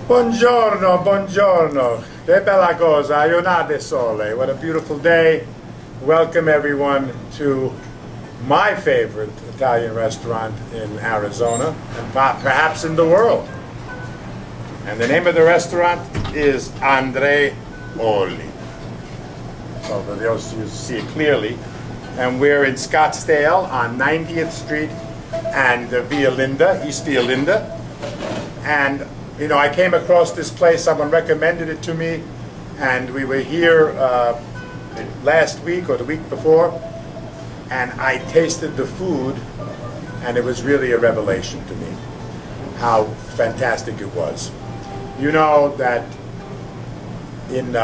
Buongiorno, buongiorno. Che bella cosa, Ionade Sole. What a beautiful day. Welcome everyone to my favorite Italian restaurant in Arizona and perhaps in the world. And the name of the restaurant is Andreoli. So for those of you who see it clearly. And we're in Scottsdale on 90th Street and Via Linda, East Via Linda. And you know, I came across this place, someone recommended it to me, and we were here last week or the week before, and I tasted the food, and it was really a revelation to me, how fantastic it was. You know that in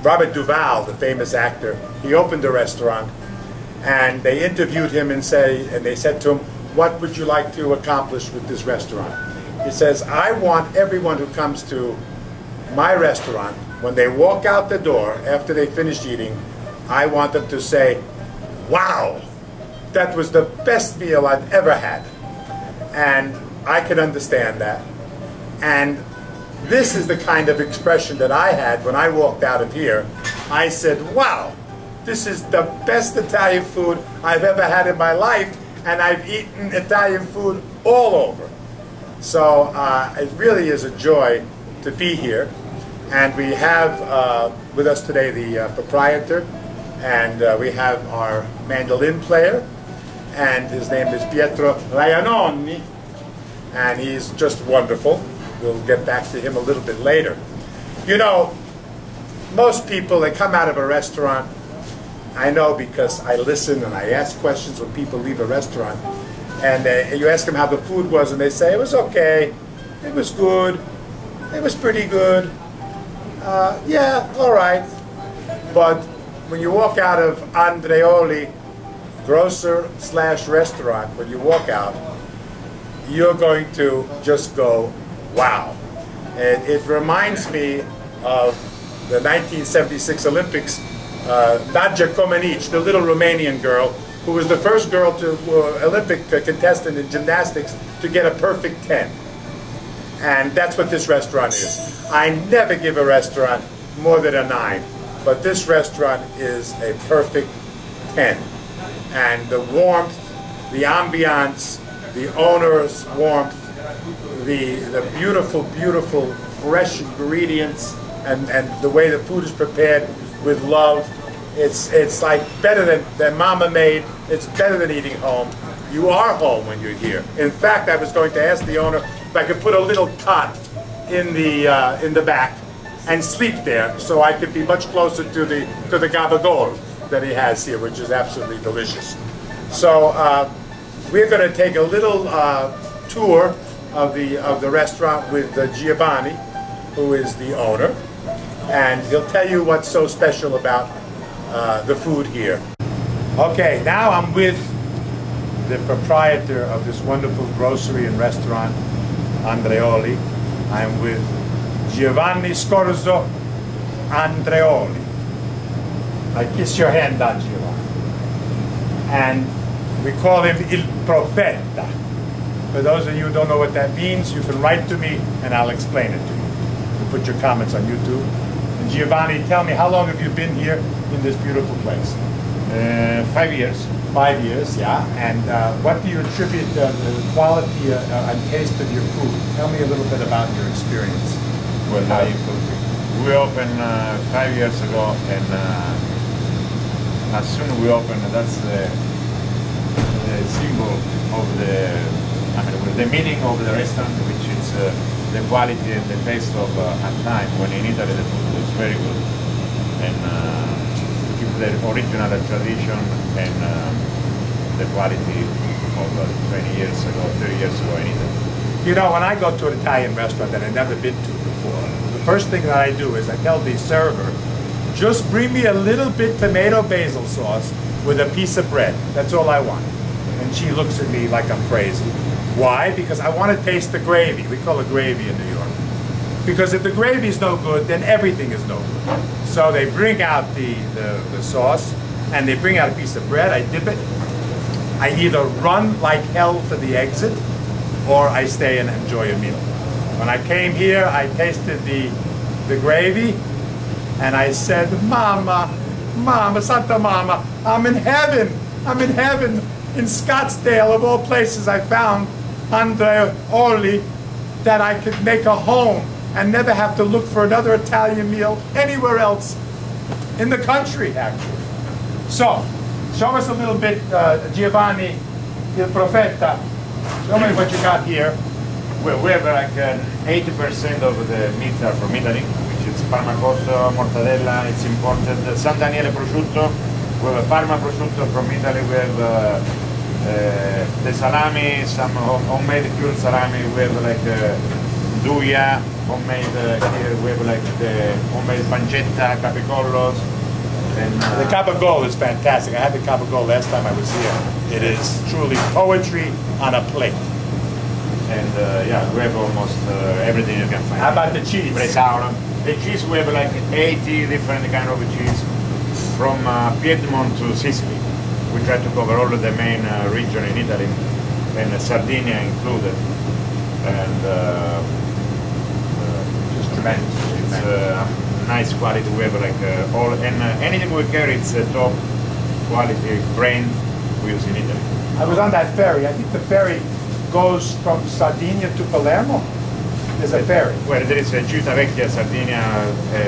Robert Duvall, the famous actor, he opened a restaurant, and they interviewed him and they said to him, what would you like to accomplish with this restaurant? He says, I want everyone who comes to my restaurant, when they walk out the door after they finish eating, I want them to say, wow, that was the best meal I've ever had. And I can understand that. And this is the kind of expression that I had when I walked out of here. I said, wow, this is the best Italian food I've ever had in my life, and I've eaten Italian food all over. So it really is a joy to be here. And we have with us today the proprietor, and we have our mandolin player, and his name is Pietro Raianoni, and he's just wonderful. We'll get back to him a little bit later. You know, most people, they come out of a restaurant, I know because I listen and I ask questions when people leave a restaurant, and you ask them how the food was, and they say, it was okay, it was good, it was pretty good, yeah, all right. But when you walk out of Andreoli, grocer / restaurant, when you walk out, you're going to just go, wow. And it reminds me of the 1976 Olympics, Nadja Comenic, the little Romanian girl, who was the first girl to Olympic contestant in gymnastics to get a perfect 10. And that's what this restaurant is. I never give a restaurant more than a 9, but this restaurant is a perfect 10. And the warmth, the ambiance, the owner's warmth, the beautiful, beautiful fresh ingredients, and the way the food is prepared with love. It's like better than Mama made. It's better than eating home. You are home when you're here. In fact, I was going to ask the owner if I could put a little cot in the back and sleep there, so I could be much closer to the gabagol that he has here, which is absolutely delicious. So we're going to take a little tour of the restaurant with Giovanni, who is the owner, and he'll tell you what's so special about the food here. Okay, now I'm with the proprietor of this wonderful grocery and restaurant, Andreoli. I'm with Giovanni Scorzo Andreoli. I kiss your hand, Giovanni. And we call him Il Profeta. For those of you who don't know what that means, you can write to me and I'll explain it to you. You put your comments on YouTube. And Giovanni, tell me, how long have you been here in this beautiful place? 5 years. 5 years, yeah. And what do you attribute the quality and taste of your food? Tell me a little bit about your experience. Well, we opened 5 years ago, and as soon as we opened, that's the symbol of the meaning of the restaurant, which is the quality and the taste of at time. When in Italy the food was very good, and to keep the original tradition and the quality of 20 years ago, 30 years ago in Italy. You know, when I go to an Italian restaurant that I've never been to before, the first thing that I do is I tell the server, just bring me a little bit tomato basil sauce with a piece of bread. That's all I want. And she looks at me like I'm crazy. Why? Because I want to taste the gravy. We call it gravy in New York. Because if the gravy is no good, then everything is no good. So they bring out the sauce, and they bring out a piece of bread. I dip it. I either run like hell for the exit, or I stay and enjoy a meal. When I came here, I tasted the gravy, and I said, Mama, Mama, Santa Mama, I'm in heaven. I'm in heaven. In Scottsdale, of all places, I found Andreoli that I could make a home and never have to look for another Italian meal anywhere else in the country, actually. So, show us a little bit, Giovanni, il Profeta. Show me what you got here. Well, we have like 80% of the meat are from Italy, which is Parma cotto, mortadella, it's imported. San Daniele prosciutto, we have a Parma prosciutto from Italy, we have the salami, some homemade cured salami, we have like duia, homemade here, we have like the homemade pancetta, capicollos. And, the capagol is fantastic. I had the capagol last time I was here. It is truly poetry on a plate. And yeah, we have almost everything you can find. How about the cheese? Bresaola. The cheese, we have like 80 different kind of cheese from Piedmont to Sicily. We try to cover all of the main region in Italy, and Sardinia included. And just tremendous. It's nice quality. We have like all, and anything we carry, it's a top quality brand we use in Italy. I was on that ferry. I think the ferry goes from Sardinia to Palermo. There's a ferry. Well, there is Civitavecchia, Sardinia,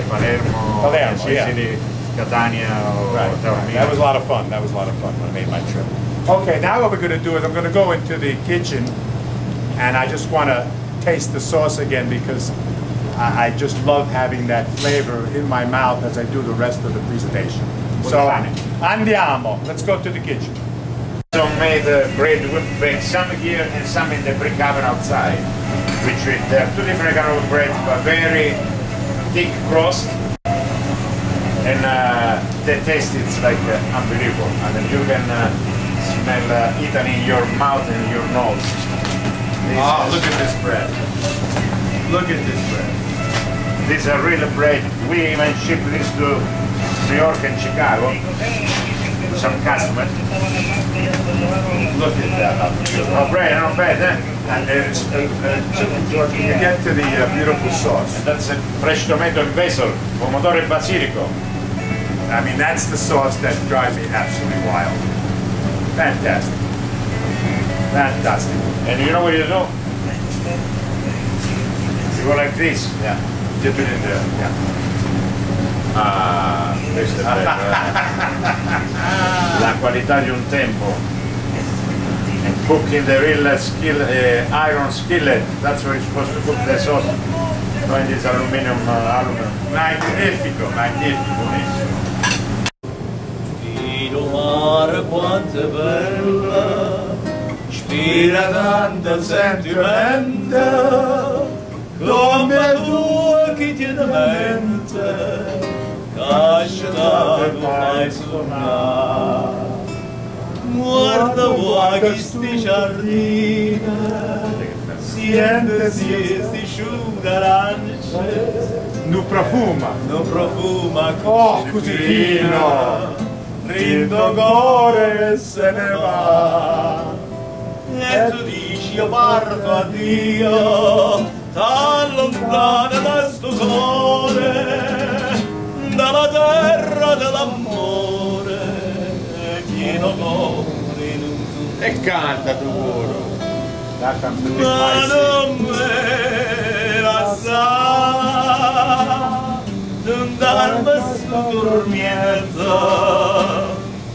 Palermo, Sicily, yeah. Catania, or Right. Taormina. That was a lot of fun. That was a lot of fun when I made my trip. Okay, now what we're going to do is I'm going to go into the kitchen, and I just want to taste the sauce again because I just love having that flavor in my mouth as I do the rest of the presentation. So, andiamo. Let's go to the kitchen. So made bread, we bake some here and some in the brick oven outside. Which there are two different kind of bread, but very thick crust, and the taste is like unbelievable. And then you can smell Italy in your mouth and your nose. Look at this bread. Look at this bread. These are real bread. We even ship this to New York and Chicago to some customers. Look at that. Oh, bread, not bad, eh? And there's, you get to the beautiful sauce. And that's a fresh tomato in basil, pomodoro e basilico. I mean, that's the sauce that drives me absolutely wild. Fantastic. Fantastic. And you know what you do? You go like this. Yeah. Dip it in there. Yeah. Ah, questo è bello. La qualità di un tempo. And cook in the real iron skillet. That's where you're supposed to cook the sauce. Not in this aluminum. Magnifico, magnifico. Dio mare quanto è bella, ispira tanto sentimento, come tu che ti mente, casciato fai suonare. Guarda vuoi che sti giardini, siente sti sciugarance, Non profuma. non profuma Oh, così fino. Rindo cuore se ne va. E tu dici io parto a Dio, t'allontana da sto cuore, dalla terra dell'amore, pieno cuore in un tuo. E canta tu pure. Ma non me la sa, non darmi sto tormento,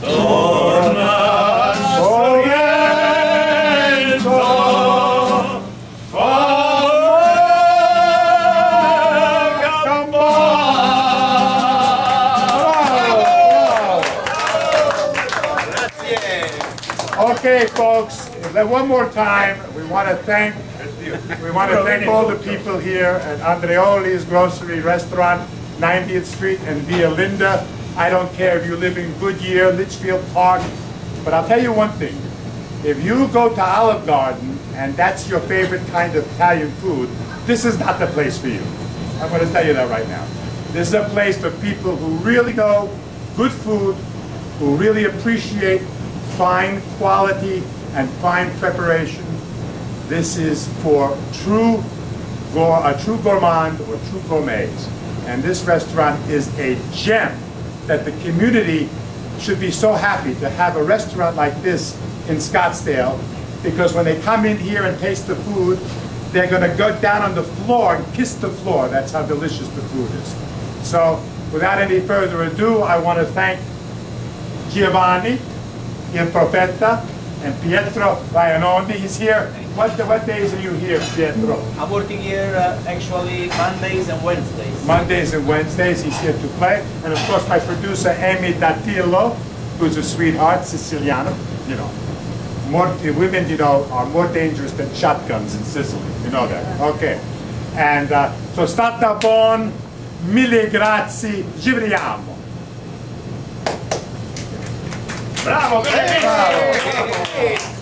torna sorriento, fammi campare. Grazie. Okay, folks. One more time, we want to thank all the people here at Andreoli's Grocery Restaurant, 90th Street and Via Linda. I don't care if you live in Goodyear, Litchfield Park, but I'll tell you one thing. If you go to Olive Garden and that's your favorite kind of Italian food, this is not the place for you. I'm going to tell you that right now. This is a place for people who really know good food, who really appreciate fine quality and fine preparation. This is for true a true gourmand or true gourmets. And this restaurant is a gem that the community should be so happy to have a restaurant like this in Scottsdale, because when they come in here and taste the food, they're going to go down on the floor and kiss the floor. That's how delicious the food is. So without any further ado, I want to thank Giovanni, Il Profeta, and Pietro Raianoni. He's here. What days are you here, Pietro? I'm working here actually Mondays and Wednesdays. Mondays and Wednesdays, he's here to play. And of course, my producer, Amy Datillo, who's a sweetheart, Siciliano. You know, women, you know, are more dangerous than shotguns in Sicily. You know that. Okay. And so, stata bon, mille grazie, ci vediamo. Bravo, Bravo.